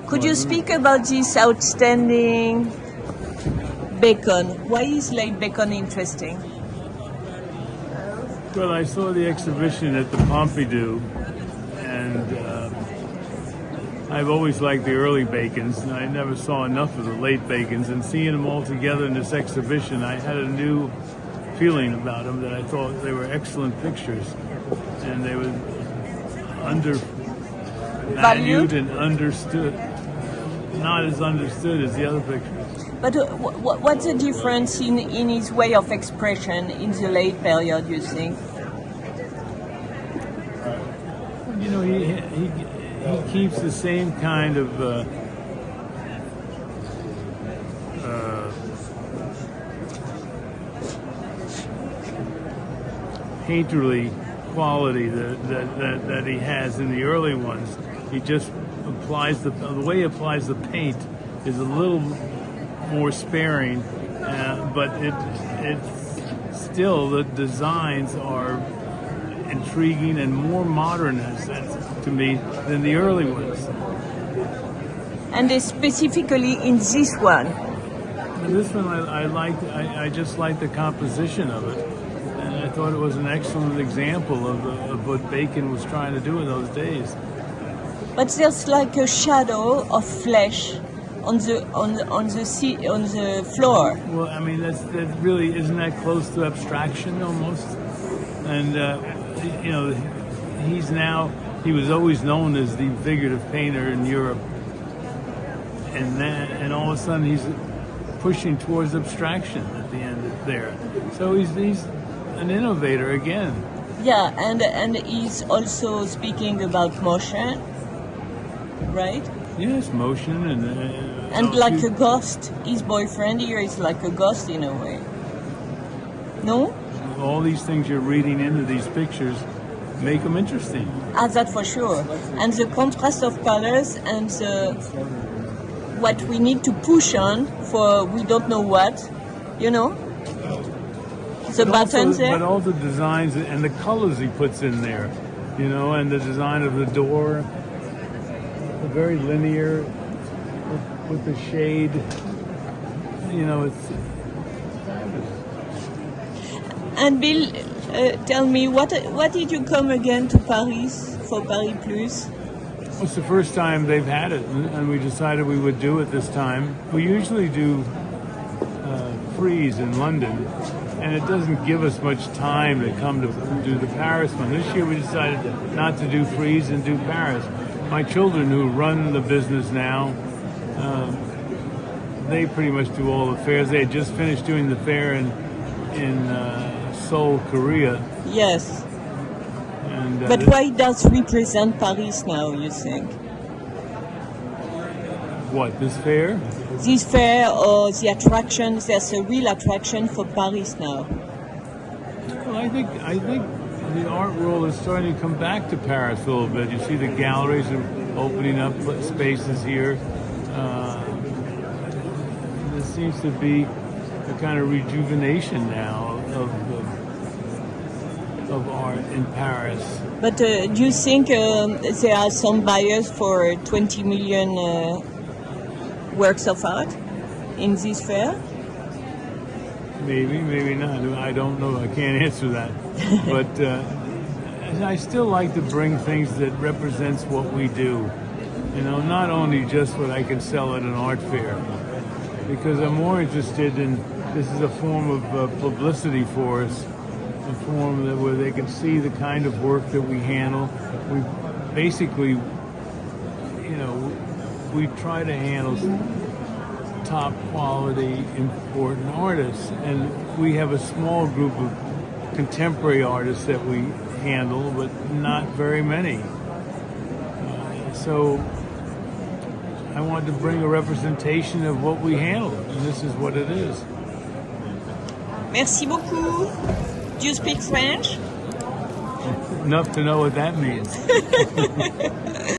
Could you speak about this outstanding bacon? Why is late bacon interesting? Well, I saw the exhibition at the Pompidou, and I've always liked the early bacons, and I never saw enough of the late bacons. And seeing them all together in this exhibition, I had a new feeling about them that I thought they were excellent pictures, and they were undervalued and understood, not as understood as the other pictures. But what's the difference in his way of expression in the late period, you think? You know, he keeps the same kind of painterly quality that he has in the early ones. He just applies the way he applies the paint is a little more sparing, but it's still, the designs are intriguing and more modern to me than the early ones. And specifically in this one? This one I just like the composition of it, and I thought it was an excellent example of what Bacon was trying to do in those days. But there's like a shadow of flesh on the floor. Well, I mean, that really, isn't that close to abstraction almost? And you know, he was always known as the figurative painter in Europe, and all of a sudden he's pushing towards abstraction at the end there. So he's an innovator again. Yeah, and he's also speaking about motion, right? Yes, motion and like a ghost. His boyfriend here is like a ghost in a way. No? All these things you're reading into these pictures make them interesting. Ah, that for sure. And the contrast of colors and what we need to push on for we don't know what, you know? The buttons there. But all the designs and the colors he puts in there, you know, and the design of the door, very linear with the shade, you know, it's fabulous. And Bill, tell me, what did you come again to Paris for Paris Plus? It's the first time they've had it, and we decided we would do it this time. We usually do Frieze in London, and it doesn't give us much time to come to do the Paris one. This year we decided not to do Frieze and do Paris. My children, who run the business now, they pretty much do all the fairs. They had just finished doing the fair in Seoul, Korea. Yes. And, but why does represent Paris now, you think? What, this fair? This fair or the attractions, there's a real attraction for Paris now. Well, I think the art world is starting to come back to Paris a little bit. You see the galleries are opening up spaces here. There seems to be a kind of rejuvenation now of art in Paris. But do you think there are some buyers for 20 million works of art in this fair? Maybe, maybe not. I don't know. I can't answer that. But I still like to bring things that represents what we do. You know, not only just what I can sell at an art fair. Because I'm more interested in, this is a form of publicity for us, a form where they can see the kind of work that we handle. We basically, you know, we try to handle top quality, important artists, and we have a small group of contemporary artists that we handle, but not very many. So I wanted to bring a representation of what we handle, and this is what it is. Merci beaucoup. Do you speak French? Enough to know what that means.